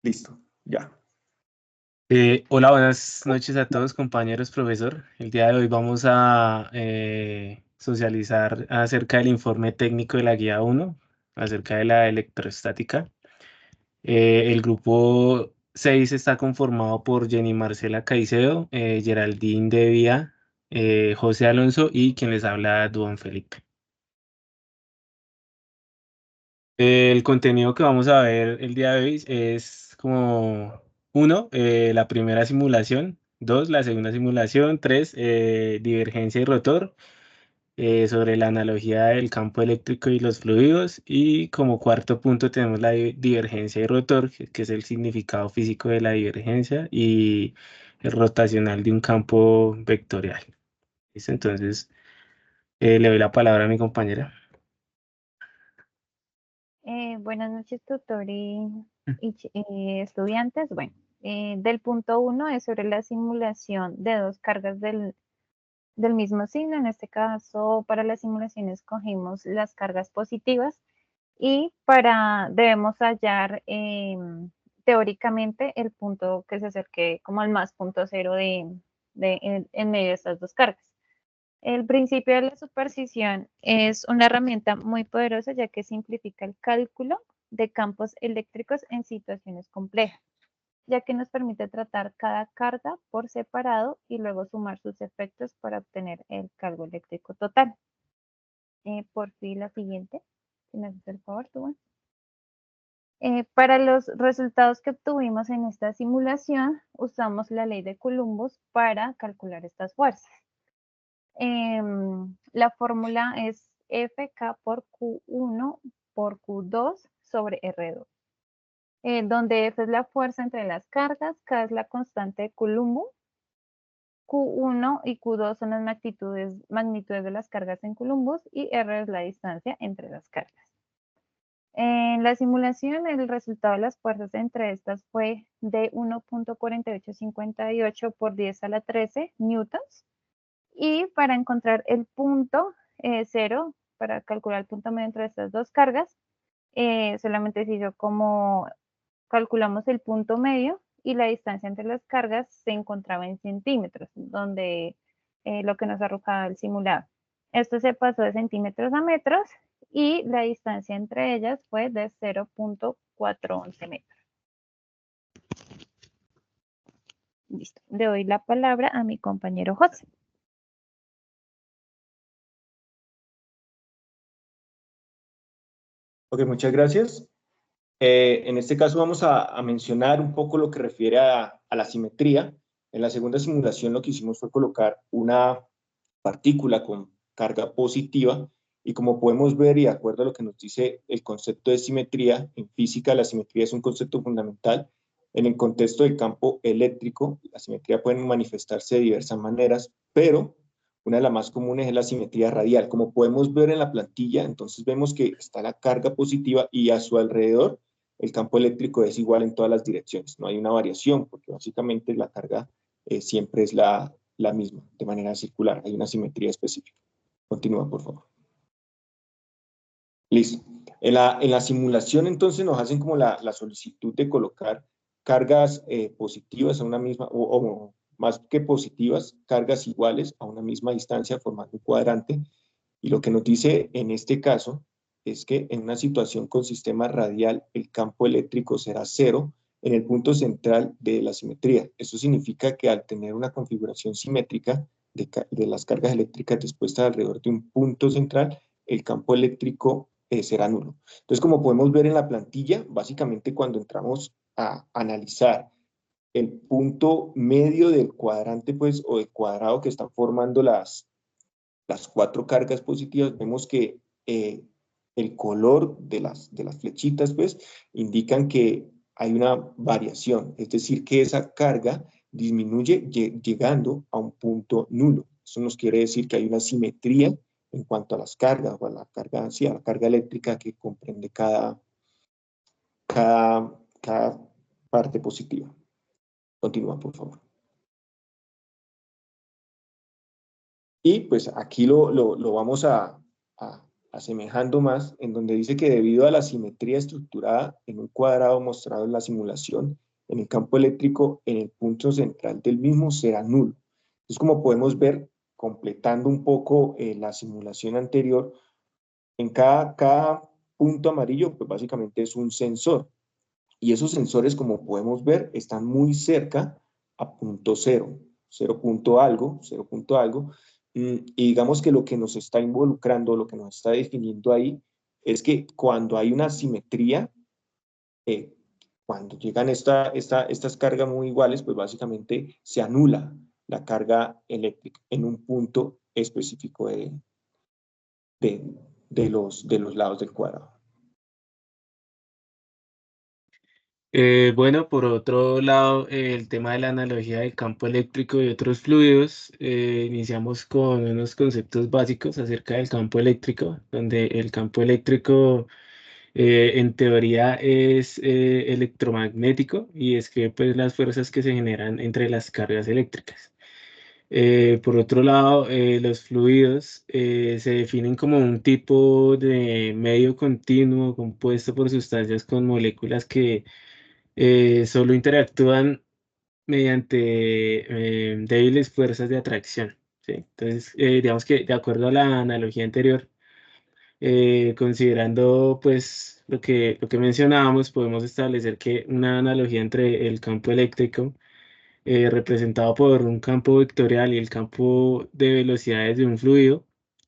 Listo, ya. Hola, buenas noches a todos, compañeros, profesor. El día de hoy vamos a socializar acerca del informe técnico de la guía 1, acerca de la electrostática. El grupo 6 está conformado por Jenny Marcela Caicedo, Geraldine Devia, José Alonso y quien les habla, Duan Felipe. El contenido que vamos a ver el día de hoy es como uno, la primera simulación, dos, la segunda simulación, tres, divergencia y rotor, sobre la analogía del campo eléctrico y los fluidos, y como cuarto punto tenemos la divergencia y rotor, que es el significado físico de la divergencia y el rotacional de un campo vectorial. ¿Listo? Entonces, le doy la palabra a mi compañera. Buenas noches, tutor y estudiantes. Bueno, del punto 1 es sobre la simulación de dos cargas del mismo signo. En este caso, para la simulación escogimos las cargas positivas y debemos hallar teóricamente el punto que se acerque como al más punto cero en medio de estas dos cargas. El principio de la superposición es una herramienta muy poderosa ya que simplifica el cálculo de campos eléctricos en situaciones complejas, ya que nos permite tratar cada carga por separado y luego sumar sus efectos para obtener el cálculo eléctrico total. Por fin la siguiente, si me haces el favor, tú. Para los resultados que obtuvimos en esta simulación, usamos la ley de Coulomb para calcular estas fuerzas. La fórmula es Fk por Q1 por Q2 sobre R2, donde F es la fuerza entre las cargas, K es la constante de Coulomb, Q1 y Q2 son las magnitudes de las cargas en Coulomb y R es la distancia entre las cargas. En la simulación, el resultado de las fuerzas entre estas fue de 1.4858 por 10 a la 13 newtons. Y para encontrar el punto cero, para calcular el punto medio entre estas dos cargas, solamente se hizo como calculamos el punto medio y la distancia entre las cargas se encontraba en centímetros, donde lo que nos arrojaba el simulado. Esto se pasó de centímetros a metros y la distancia entre ellas fue de 0.411 metros. Listo. Le doy la palabra a mi compañero José. Ok, muchas gracias. En este caso vamos a mencionar un poco lo que refiere a la simetría. En la segunda simulación lo que hicimos fue colocar una partícula con carga positiva y como podemos ver y de acuerdo a lo que nos dice el concepto de simetría, en física la simetría es un concepto fundamental. En el contexto del campo eléctrico, la simetría puede manifestarse de diversas maneras, pero una de las más comunes es la simetría radial. Como podemos ver en la plantilla, entonces vemos que está la carga positiva y a su alrededor el campo eléctrico es igual en todas las direcciones. No hay una variación porque básicamente la carga siempre es la misma, de manera circular. Hay una simetría específica. Continúa, por favor. Listo. En la simulación, entonces, nos hacen como la solicitud de colocar cargas positivas a una misma, o más que positivas, cargas iguales a una misma distancia formando un cuadrante. Y lo que nos dice en este caso es que en una situación con sistema radial, el campo eléctrico será cero en el punto central de la simetría. Eso significa que al tener una configuración simétrica de las cargas eléctricas dispuestas alrededor de un punto central, el campo eléctrico será nulo. Entonces, como podemos ver en la plantilla, básicamente cuando entramos a analizar el punto medio del cuadrante, pues, o del cuadrado que están formando las cuatro cargas positivas, vemos que el color de las flechitas, pues, indican que hay una variación, es decir, que esa carga disminuye llegando a un punto nulo. Eso nos quiere decir que hay una simetría en cuanto a las cargas, o a la carga, sí, a la carga eléctrica que comprende cada parte positiva. Continúa, por favor. Y pues aquí lo vamos a asemejando más, en donde dice que debido a la simetría estructurada en un cuadrado mostrado en la simulación, en el campo eléctrico, en el punto central del mismo será nulo. Entonces, como podemos ver, completando un poco la simulación anterior, en cada punto amarillo, pues básicamente es un sensor. Y esos sensores, como podemos ver, están muy cerca a punto cero, cero punto algo, cero punto algo. Y digamos que lo que nos está involucrando, lo que nos está definiendo ahí, es que cuando hay una simetría, eh, cuando llegan estas cargas muy iguales, pues básicamente se anula la carga eléctrica en un punto específico de, de los lados del cuadrado. Bueno, por otro lado, el tema de la analogía del campo eléctrico y otros fluidos, iniciamos con unos conceptos básicos acerca del campo eléctrico, donde el campo eléctrico en teoría es electromagnético y describe pues las fuerzas que se generan entre las cargas eléctricas. Por otro lado, los fluidos se definen como un tipo de medio continuo compuesto por sustancias con moléculas que solo interactúan mediante débiles fuerzas de atracción. ¿Sí? Entonces, digamos que de acuerdo a la analogía anterior, considerando pues lo que mencionábamos, podemos establecer que una analogía entre el campo eléctrico representado por un campo vectorial y el campo de velocidades de un fluido,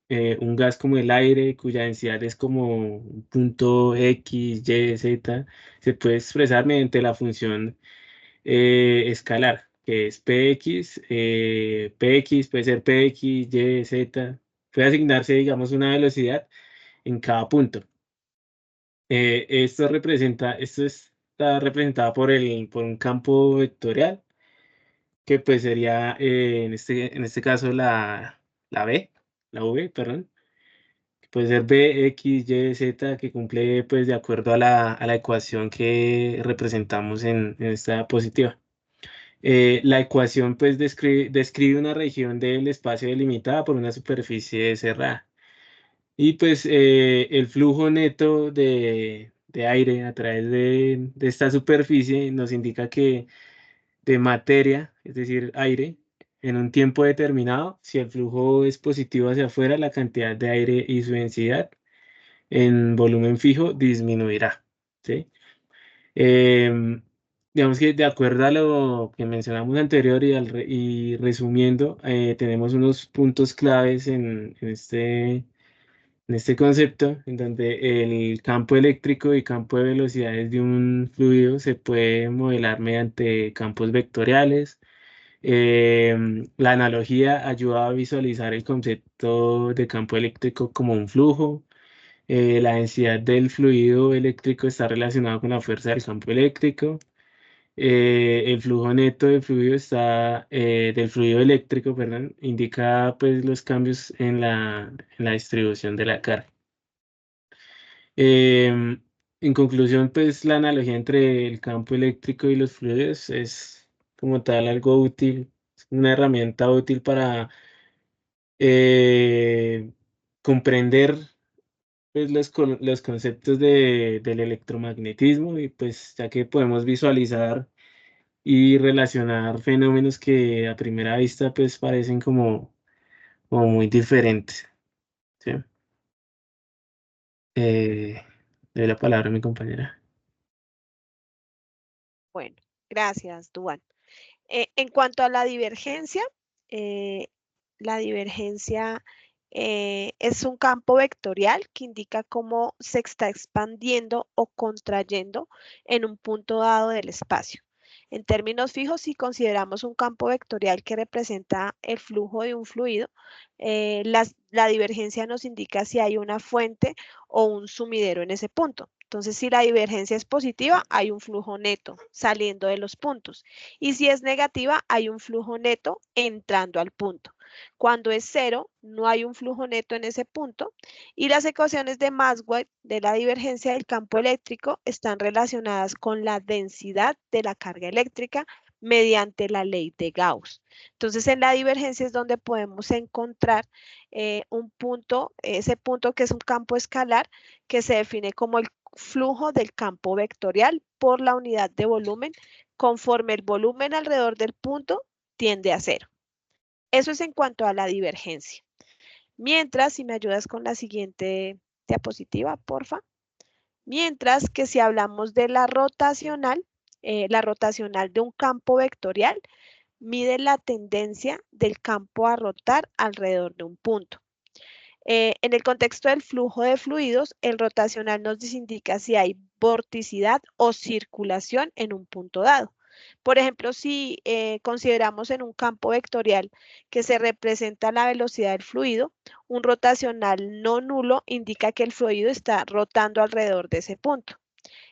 un gas como el aire, cuya densidad es como un punto X, Y, Z, se puede expresar mediante la función escalar, que es Px, Px puede ser Px, Y, Z, puede asignarse, digamos, una velocidad en cada punto. Esto está representado por un campo vectorial, que pues sería en este caso la V, la V, perdón, que puede ser B, X, Y, Z, que cumple pues de acuerdo a la ecuación que representamos en esta diapositiva. La ecuación pues describe una región del espacio delimitada por una superficie cerrada. Y pues el flujo neto de aire a través de esta superficie nos indica que de materia, es decir, aire, en un tiempo determinado, si el flujo es positivo hacia afuera, la cantidad de aire y su densidad en volumen fijo disminuirá. ¿Sí? Em, digamos que de acuerdo a lo que mencionamos anterior y resumiendo, tenemos unos puntos claves en este concepto, en donde el campo eléctrico y campo de velocidades de un fluido se puede modelar mediante campos vectoriales. La analogía ayuda a visualizar el concepto de campo eléctrico como un flujo. La densidad del fluido eléctrico está relacionada con la fuerza del campo eléctrico. El flujo neto del fluido eléctrico, perdón, indica pues los cambios en la distribución de la carga. Em, en conclusión, pues la analogía entre el campo eléctrico y los fluidos es como tal algo útil, es una herramienta útil para eh, comprender pues, los conceptos del electromagnetismo y pues ya que podemos visualizar y relacionar fenómenos que a primera vista pues parecen como muy diferentes. ¿Sí? Le doy la palabra a mi compañera. Bueno, gracias, Duan. En cuanto a eh, la divergencia es un campo vectorial que indica cómo se está expandiendo o contrayendo en un punto dado del espacio. En términos fijos, si consideramos un campo vectorial que representa el flujo de un fluido, la divergencia nos indica si hay una fuente o un sumidero en ese punto. Entonces, si la divergencia es positiva, hay un flujo neto saliendo de los puntos. Y si es negativa, hay un flujo neto entrando al punto. Cuando es cero, no hay un flujo neto en ese punto. Y las ecuaciones de Maxwell de la divergencia del campo eléctrico están relacionadas con la densidad de la carga eléctrica mediante la ley de Gauss. Entonces, en la divergencia es donde podemos encontrar un punto, ese punto que es un campo escalar, que se define como el flujo del campo vectorial por la unidad de volumen, conforme el volumen alrededor del punto tiende a cero. Eso es en cuanto a la divergencia. Mientras, si me ayudas con la siguiente diapositiva, porfa. Mientras que si hablamos de la rotacional de un campo vectorial mide la tendencia del campo a rotar alrededor de un punto. En el contexto del flujo de fluidos, el rotacional nos indica si hay vorticidad o circulación en un punto dado. Por ejemplo, si consideramos en un campo vectorial que se representa la velocidad del fluido, un rotacional no nulo indica que el fluido está rotando alrededor de ese punto.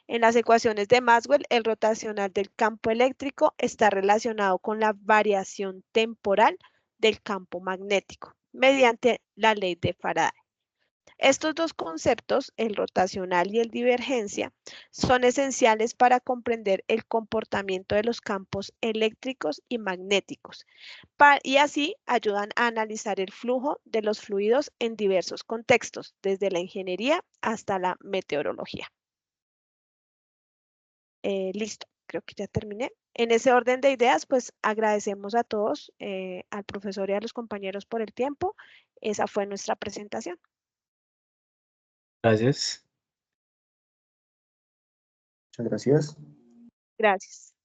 En las ecuaciones de Maxwell, el rotacional del campo eléctrico está relacionado con la variación temporal del campo magnético mediante la ley de Faraday. Estos dos conceptos, el rotacional y el divergencia, son esenciales para comprender el comportamiento de los campos eléctricos y magnéticos y así ayudan a analizar el flujo de los fluidos en diversos contextos, desde la ingeniería hasta la meteorología. Listo, creo que ya terminé. En ese orden de ideas, pues agradecemos a todos, al profesor y a los compañeros por el tiempo. Esa fue nuestra presentación. Gracias. Muchas gracias. Gracias.